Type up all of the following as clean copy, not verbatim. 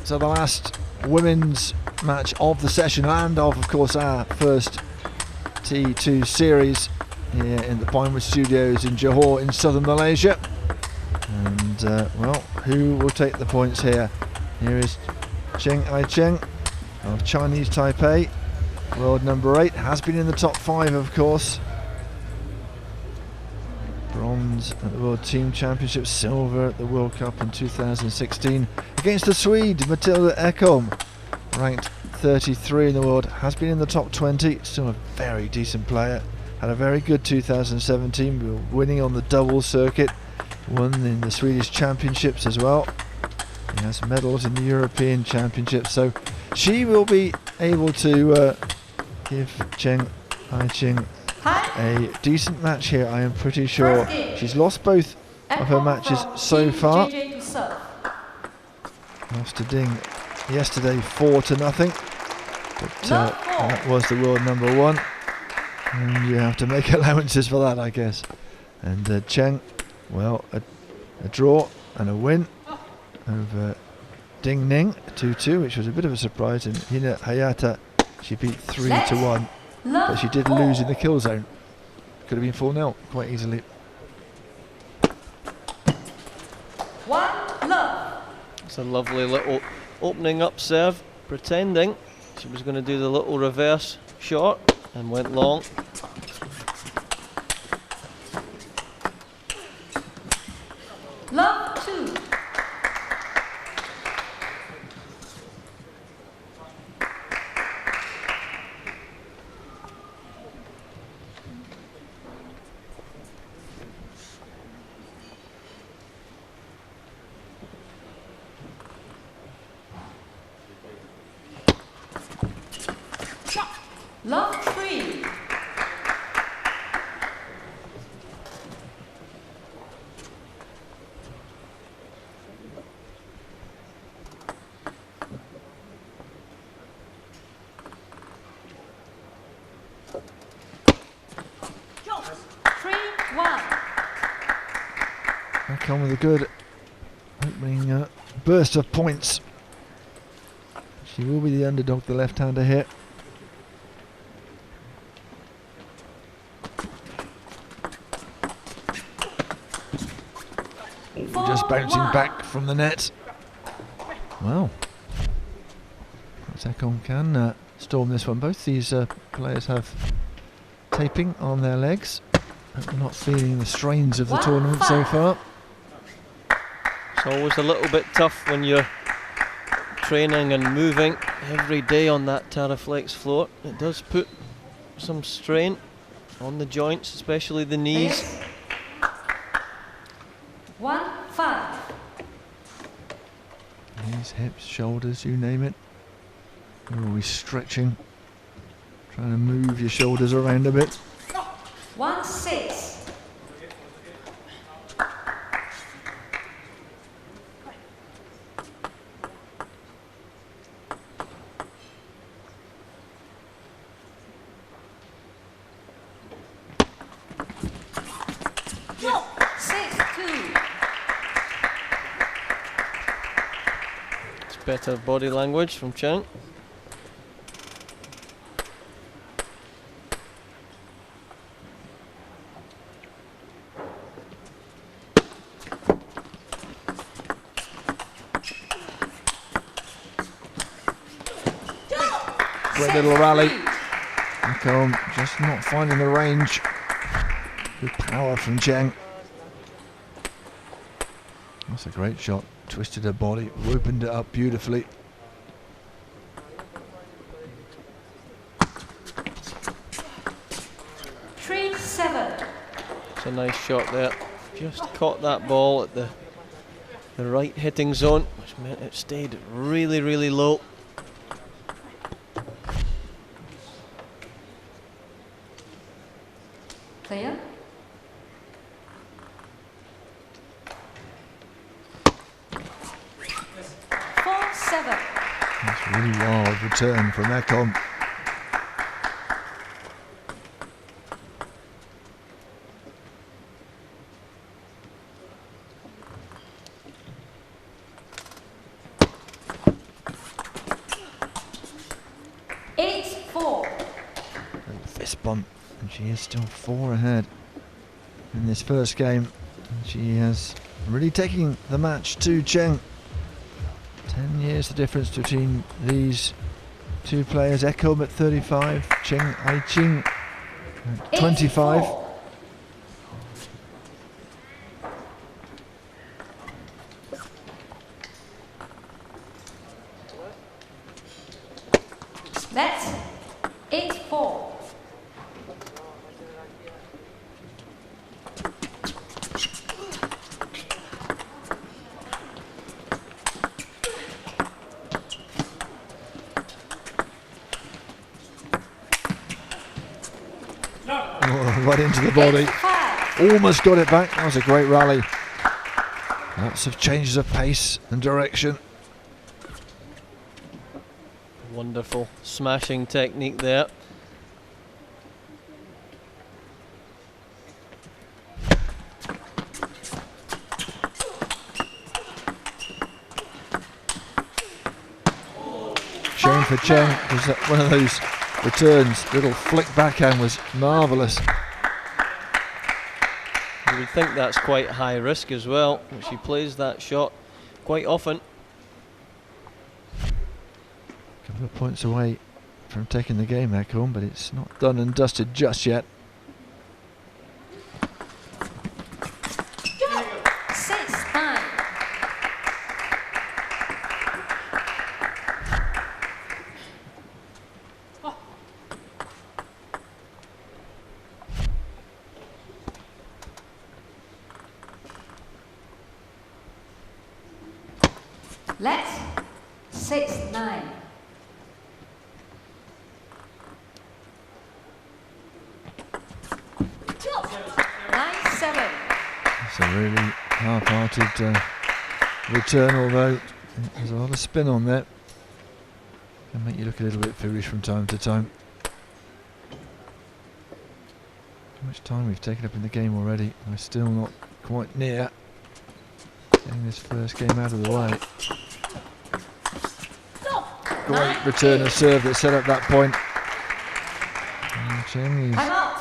So the last women's match of the session and of course, our first T2 series here in the Pinewood Studios in Johor in southern Malaysia. And well, who will take the points here? Here is Cheng of Chinese Taipei, world number 8, has been in the top 5 of course. Bronze at the World Team Championships, silver at the World Cup in 2016 against the Swede Matilda Ekholm, ranked 33 in the world, has been in the top 20, still a very decent player, had a very good 2017, we were winning on the doubles circuit, won in the Swedish Championships as well, he has medals in the European Championships, so she will be able to give Cheng a decent match here, I am pretty sure. She's lost both of her matches so far. Lost to Ding yesterday 4-0, but that was the world number 1, and you have to make allowances for that, I guess. And Cheng, well, a draw and a win over Ding Ning 2-2, which was a bit of a surprise, and Hina Hayata she beat 3-1. But she did lose in the kill zone. Could have been 4-0 quite easily. It's a lovely little opening up serve, pretending she was going to do the little reverse shot and went long. Love 2. Love 3. Ekholm with a good opening burst of points. She will be the underdog, the left-hander here. Just bouncing back from the net. Well, Ekholm can storm this one. Both these players have taping on their legs. They're not feeling the strains of the tournament so far. It's always a little bit tough when you're training and moving every day on that Taraflex floor. It does put some strain on the joints, especially the knees. 1-5. Knees, hips, shoulders, you name it. You're always stretching, trying to move your shoulders around a bit. 1-6. Better body language from Cheng. Great little rally. Ekholm just not finding the range. Good power from Cheng. That's a great shot. Twisted her body, opened it up beautifully. It's a nice shot there. Just caught that ball at the right hitting zone, which meant it stayed really, really low. Clear. That's a really wild return from Ekholm. this one, and she is still 4 ahead in this first game. And she has really taken the match to Cheng. 10 years the difference between these two players. Ekholm at 35, Ching at 25. 84. That's 8-4. Oh, right into the body. 8-5. Almost got it back. That was a great rally. Lots of changes of pace and direction. Wonderful smashing technique there. Shame for Cheng, because one of those returns, little flick backhand was marvellous. You would think that's quite high risk as well. She plays that shot quite often. Couple of points away from taking the game back home, but it's not done and dusted just yet. 6-9. Let's 6-9. 9-7. It's a really half-hearted return, although there's a lot of spin on there. Can make you look a little bit foolish from time to time. How much time we've taken up in the game already. We're still not quite near getting this first game out of the way. Great return of serve that set up that point. And Cheng is, I'm out.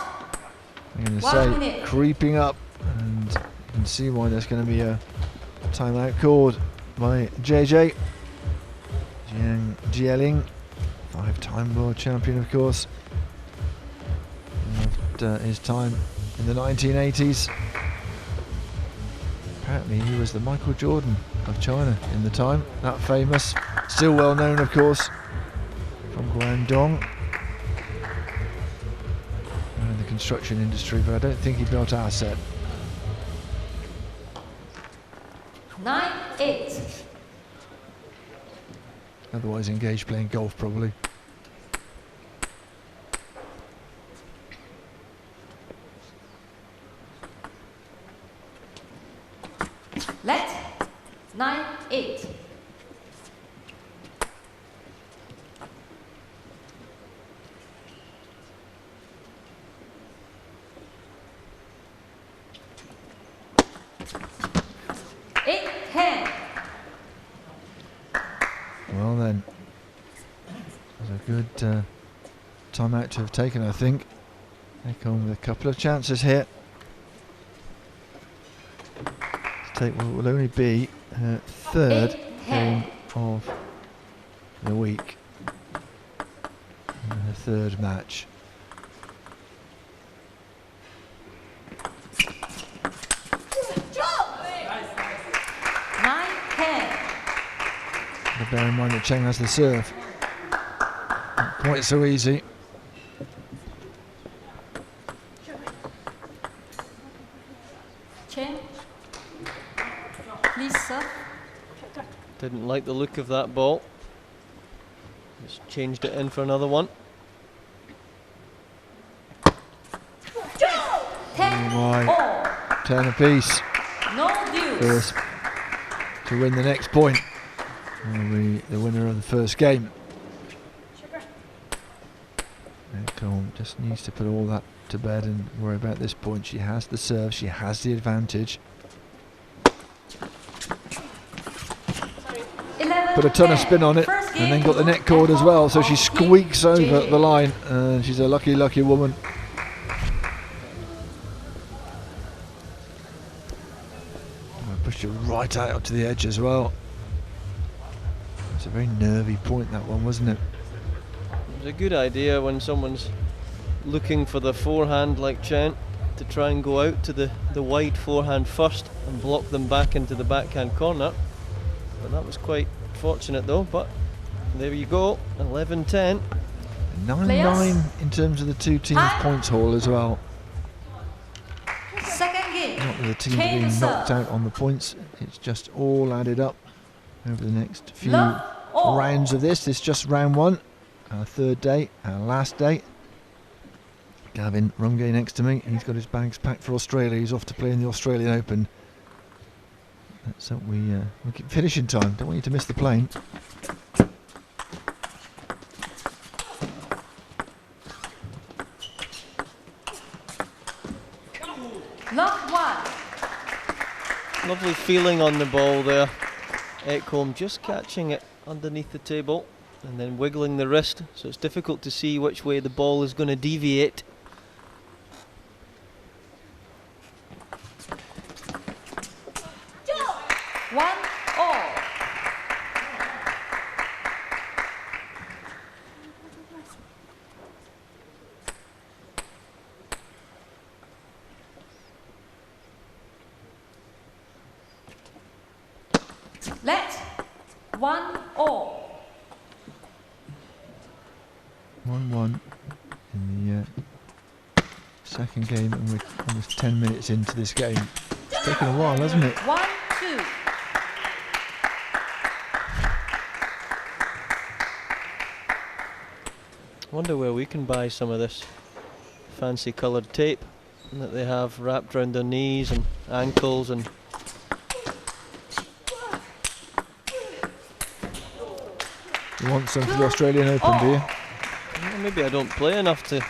I'm going to 1 say, minute. creeping up, and you can see why there's going to be a timeout called by JJ. Jiang Jieling, 5-time world champion, of course. Loved his time in the 1980s. Apparently he was the Michael Jordan of China in the time, that famous. Still well known, of course, from Guangdong. In the construction industry, but I don't think he built our set. 9-8. Otherwise engaged playing golf, probably. Let 9-8. Well then, it was a good timeout to have taken, I think. Ekholm with a couple of chances here to take what will only be her third game of the week, and her third match. But bear in mind that Cheng has the serve. Not quite so easy. Cheng, please serve. Didn't like the look of that ball. Just changed it in for another one. 10 my. all. 10 apiece. No dues. First to win the next point will be the winner of the first game. Ekholm just needs to put all that to bed and worry about this point. She has the serve, she has the advantage. 11 put a ton of spin on it, and then got the net cord as well, so she squeaks over the line, and she's a lucky, lucky woman. I pushed it right out to the edge as well. It's a very nervy point, that one, wasn't it? It's a good idea when someone's looking for the forehand like Cheng to try and go out to the wide forehand first and block them back into the backhand corner. But that was quite fortunate though, but there you go, 11-10. 9-9 in terms of the two teams' points haul as well. Second game. Not that the teams are Cheng being serve. knocked out on the points, it's just all added up over the next few Love all. rounds of this. It's just round one, our third day, our last day. Gavin Rungay next to me, he's got his bags packed for Australia. He's off to play in the Australian Open. So we keep finishing time. Don't want you to miss the plane. Love one. Lovely feeling on the ball there. Ekholm just catching it underneath the table and then wiggling the wrist, so it's difficult to see which way the ball is going to deviate. One all. Let 1 all. 1-1 in the second game, and we're almost 10 minutes into this game. It's taken a while, hasn't it? 1-2. Wonder where we can buy some of this fancy coloured tape that they have wrapped around their knees and ankles. And You want some for the Australian Open, do you? well, maybe I don't play enough to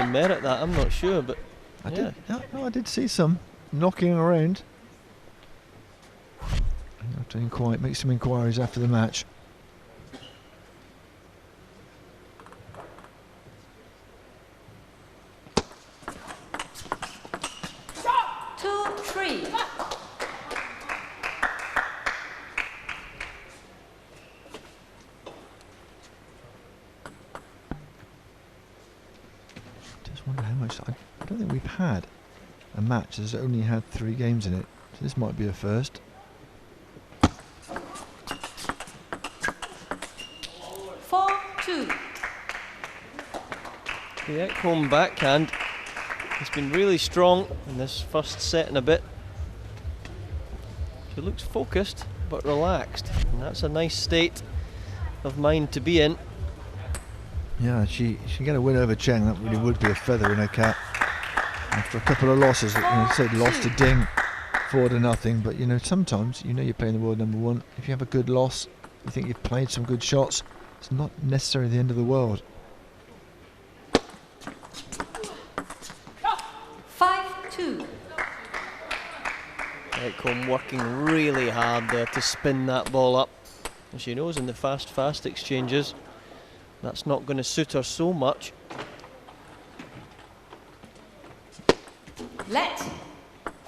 merit that, I'm not sure, but I yeah. did. No, I did see some knocking around. I have to make some inquiries after the match. I don't think we've had a match that's only had 3 games in it, so this might be a first. 4-2. The Ekholm backhand has been really strong in this first set and a bit. She looks focused but relaxed, and that's a nice state of mind to be in. Yeah, she get a win over Cheng. That really would be a feather in her cap. After a couple of losses, say lost to Ding 4-0, but sometimes you're playing the world number 1. If you have a good loss, you think you've played some good shots, it's not necessarily the end of the world. 5-2. Ekholm working really hard there to spin that ball up, and she knows in the fast exchanges that's not going to suit her so much. Let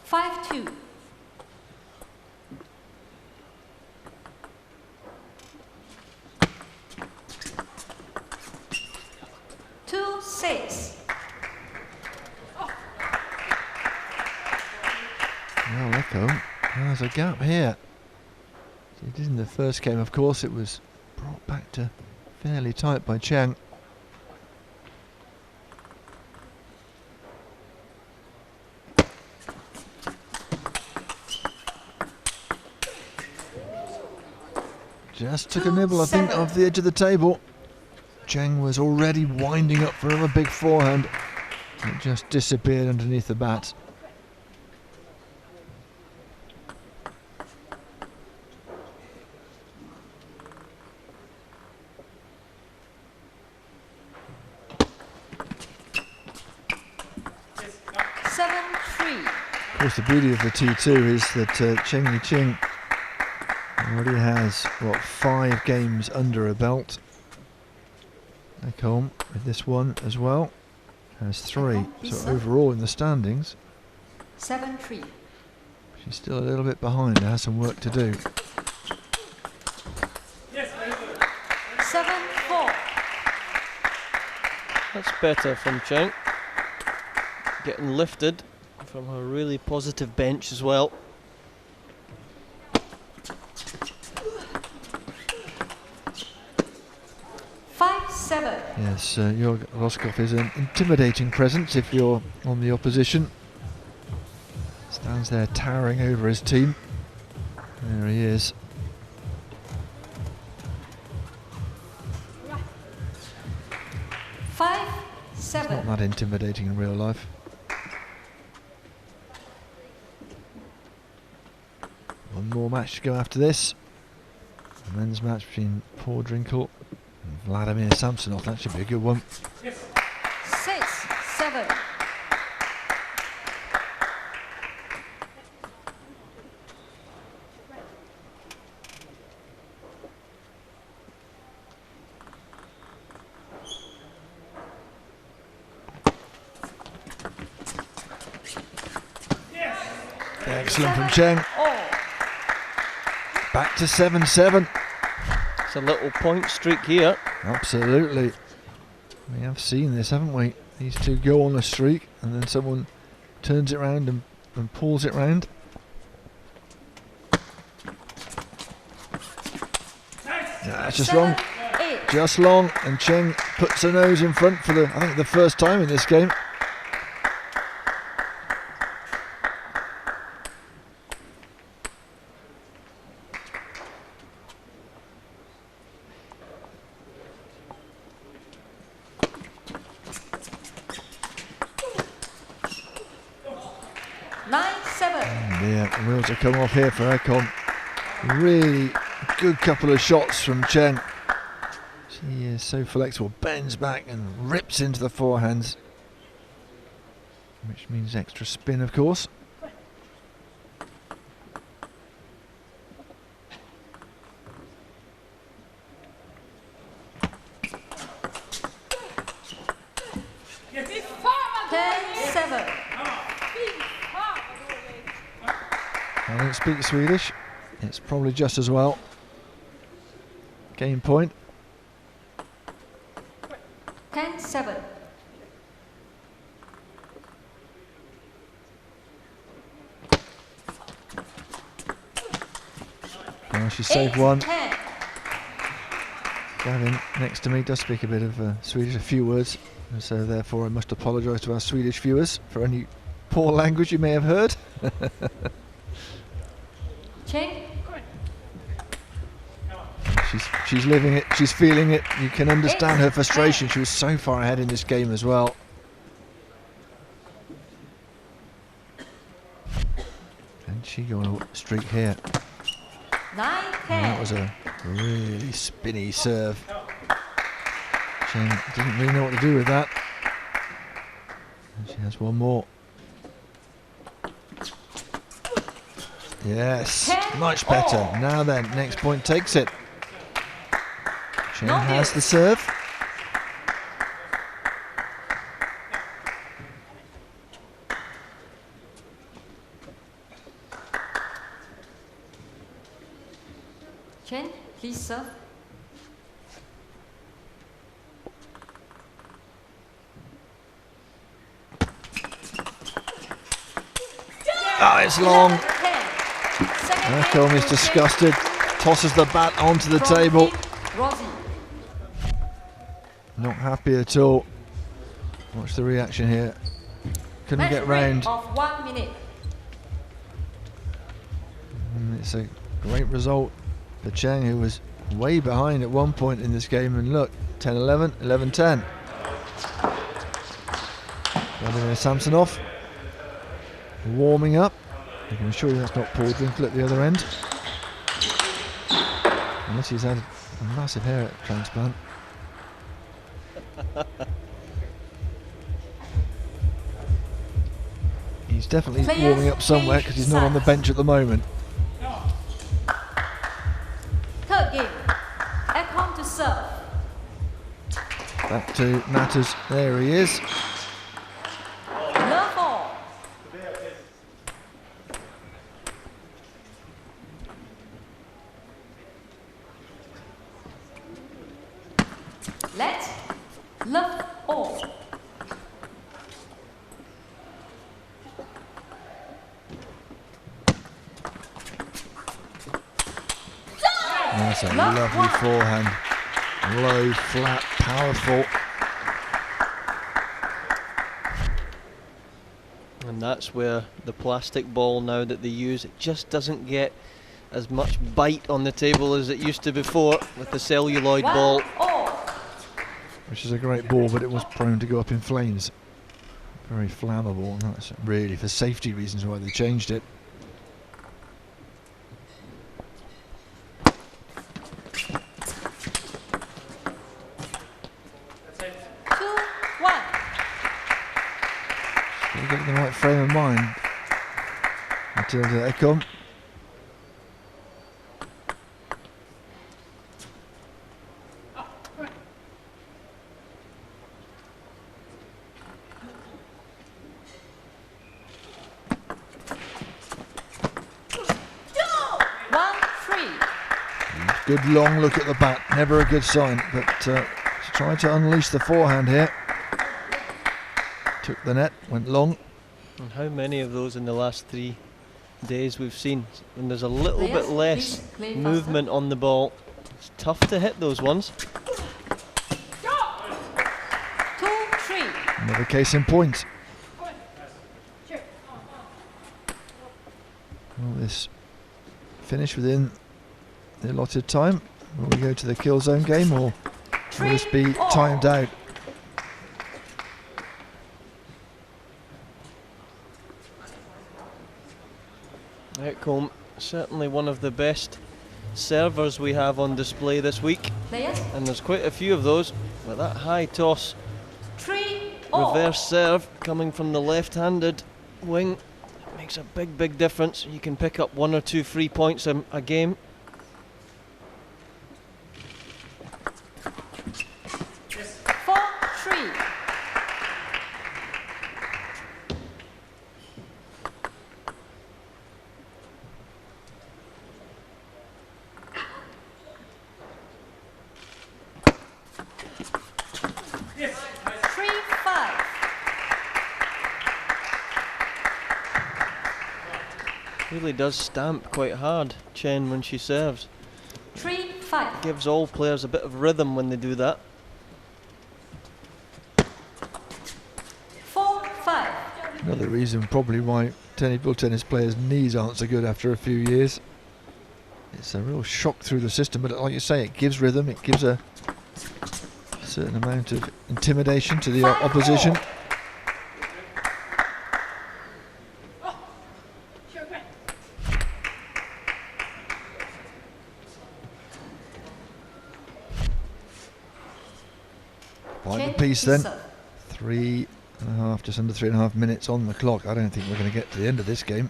5-2. 2-6. Well, Ekholm, there's a gap here. It is in the first game, of course. It was brought back to fairly tight by Cheng. Just took a nibble, I think, off the edge of the table. Cheng was already winding up for another big forehand. It just disappeared underneath the bat. Of course, the beauty of the T2 is that Ching Already has, what, 5 games under her belt. Ekholm with this one as well. Has 3. So overall in the standings, 7-3. she's still a little bit behind. Has some work to do. 7-4. That's better from Cheng. Getting lifted from her really positive bench as well. 5-7. Yes, Jörg Roskopf is an intimidating presence if you're on the opposition. Stands there towering over his team. There he is. It's not that intimidating in real life. One more match to go after this. A men's match between Paul Drinkle and Vladimir Samsonov. That should be a good one. 6-7. Excellent from Cheng. Back to 7-7. It's a little point streak here. Absolutely. We have seen this, haven't we? These two go on a streak and then someone turns it round and pulls it round. That's just long. Just long, and Cheng puts her nose in front for I think the first time in this game. The wheels have come off here for Ekholm. Really good couple of shots from Cheng. She is so flexible, bends back and rips into the forehands, which means extra spin, of course. I don't speak Swedish, it's probably just as well. Game point. 10-7. Well, she saved one. 10. Gavin next to me does speak a bit of Swedish, a few words, and so therefore I must apologise to our Swedish viewers for any poor language you may have heard. Cheng. She's living it, she's feeling it. You can understand her frustration. She was so far ahead in this game as well. And she go on a streak here. 9-10. That was a really spinny serve. Cheng didn't really know what to do with that. And she has one more. Yes, much better. Now then, next point takes it. Cheng has the serve. Cheng, please serve. Ah, it's long. Ekholm is disgusted, tosses the bat onto the table. Not happy at all. Watch the reaction here. Couldn't get round. Of 1 minute. And it's a great result for Cheng, who was way behind at one point in this game. And look, 10-11, 11-10. Vladimir Samsonov warming up. I can assure you that's not Paul Drinkle at the other end. Unless he's had a massive hair transplant. He's definitely warming up somewhere because he's not on the bench at the moment. serve. Back to matters. There he is. Love all. Let love all. That's a lovely forehand. Low, flat, powerful. And that's where the plastic ball now that they use, it just doesn't get as much bite on the table as it used to before with the celluloid ball. Which is a great ball, but it was prone to go up in flames. Very flammable, and that's really for safety reasons why they changed it. Still getting the right frame of mind. Matilda Ekholm. Good long look at the bat, never a good sign, but she's trying to unleash the forehand here. Took the net, went long. And how many of those in the last 3 days we've seen? And there's a little bit less movement on the ball. It's tough to hit those ones. 2-3. Another case in point. Will this finish within the allotted time? Will we go to the kill zone game, or will this be timed out? Ekholm, certainly one of the best servers we have on display this week, and there's quite a few of those. With that high toss reverse serve coming from the left-handed wing, it makes a big difference. You can pick up 1 or 2 free points a game. Really does stamp quite hard, Cheng, when she serves. 3-5. Gives all players a bit of rhythm when they do that. 4-5. Another reason probably why table tennis players' knees aren't so good after a few years. It's a real shock through the system, but like you say, it gives rhythm, it gives a certain amount of intimidation to the opposition. By the piece then. 3.5, just under 3.5 minutes on the clock. I don't think we're going to get to the end of this game.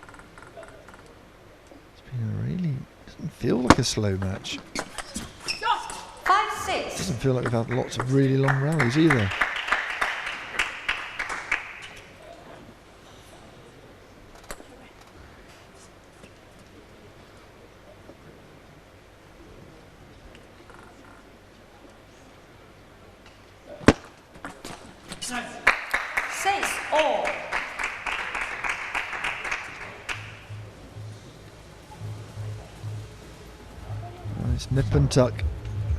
It's been a really, doesn't feel like a slow match. 5-6. Doesn't feel like we've had lots of really long rallies either. Nice nip and tuck.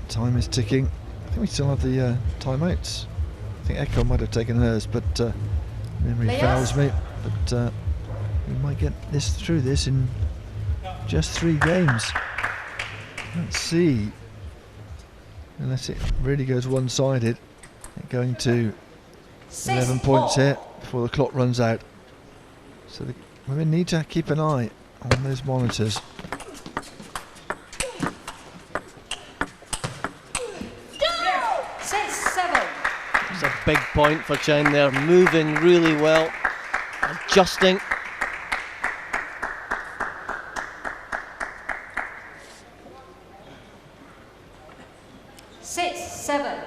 Time is ticking. I think we still have the timeouts. I think Ekholm might have taken hers, but memory fails me. But we might get this through this in just 3 games. Let's see. Unless it really goes one-sided. Going to 11 points here before the clock runs out. So the women need to keep an eye on those monitors. It's a big point for Cheng there, moving really well, adjusting. 6-7.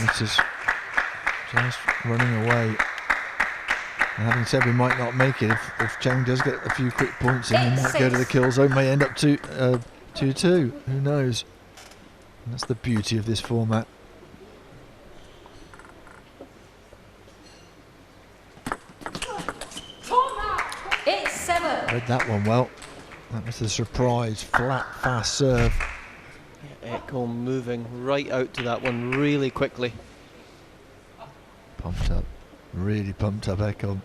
This is just running away. And having said we might not make it, if Cheng does get a few quick points in, he might go to the kill zone, may end up 2-2. Who knows? And that's the beauty of this format. Read that one well. That was the surprise, flat, fast serve. Ekholm moving right out to that one really quickly. Pumped up, really pumped up Ekholm.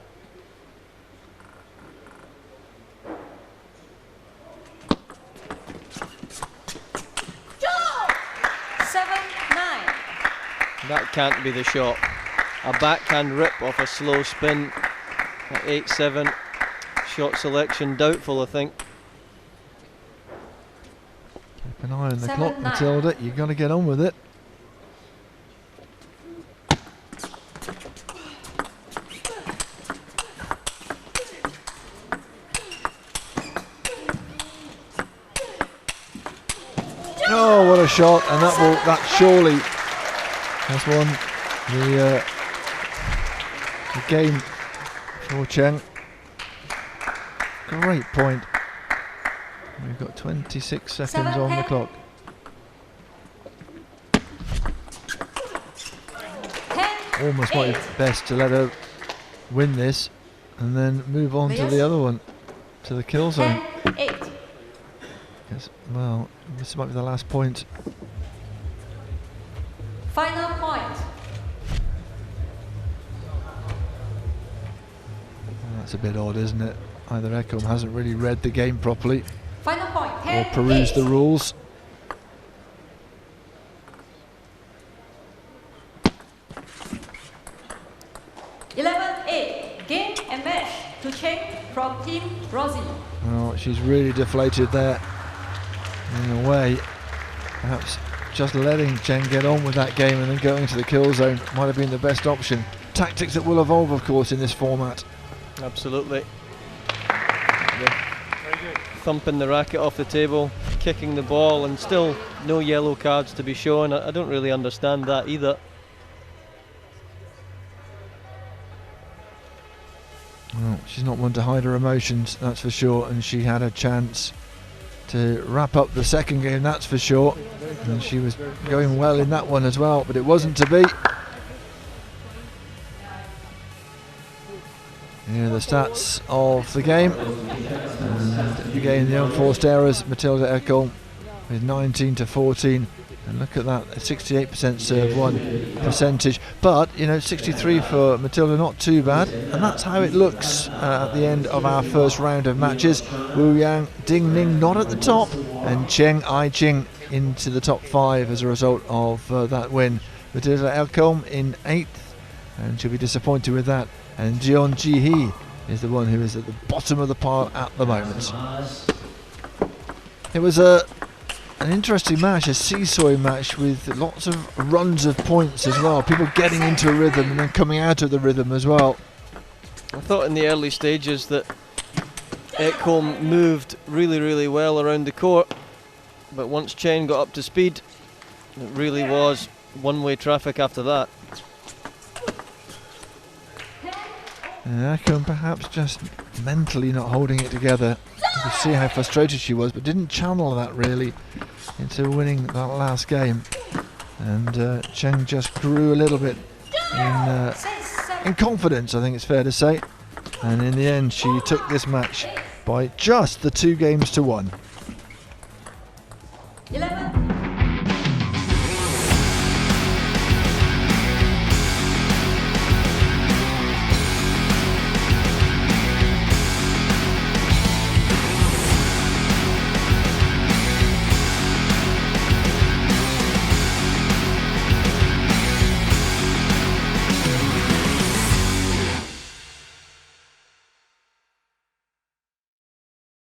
That can't be the shot. A backhand rip off a slow spin at 8-7. Shot selection doubtful, I think. Keep an eye on the clock, Matilda. You've got to get on with it. Oh, what a shot! And that surely has won the game for Cheng. Great point. We've got 26 seconds on the clock. Almost might be best to let her win this and then move on to the other one, to the kill zone. Because, well, this might be the last point. Final point. Well, that's a bit odd, isn't it? Either Ekholm hasn't really read the game properly, Final point. or perused the rules. Game and match to Cheng from Team Rosie. Oh, she's really deflated there. In a way, perhaps just letting Cheng get on with that game and then going to the kill zone might have been the best option. Tactics that will evolve, of course, in this format. Absolutely. Thumping the racket off the table, kicking the ball, and still no yellow cards to be shown. I don't really understand that either. Well, she's not one to hide her emotions, that's for sure, and she had a chance to wrap up the second game, that's for sure, and she was going well in that one as well, but it wasn't to be. Here are the stats of the game, and again the unforced errors. Matilda Ekholm with 19-14, and look at that, a 68% serve one percentage, but you know, 63 for Matilda, not too bad, and that's how it looks at the end of our first round of matches. Wu Yang, Ding Ning not at the top, and Cheng Ching into the top 5 as a result of that win. Matilda Ekholm in 8th, and she'll be disappointed with that, and Jeon Ji-hee is the one who is at the bottom of the pile at the moment. It was an interesting match, a seesaw match with lots of runs of points as well, people getting into a rhythm and then coming out of the rhythm as well. I thought in the early stages that Ekholm moved really well around the court, but once Cheng got up to speed, it really was one-way traffic after that. And Ekholm perhaps just mentally not holding it together. You could see how frustrated she was, but didn't channel that really into winning that last game. And Cheng just grew a little bit in confidence, I think it's fair to say. And in the end, she took this match by just the 2 games to 1. 11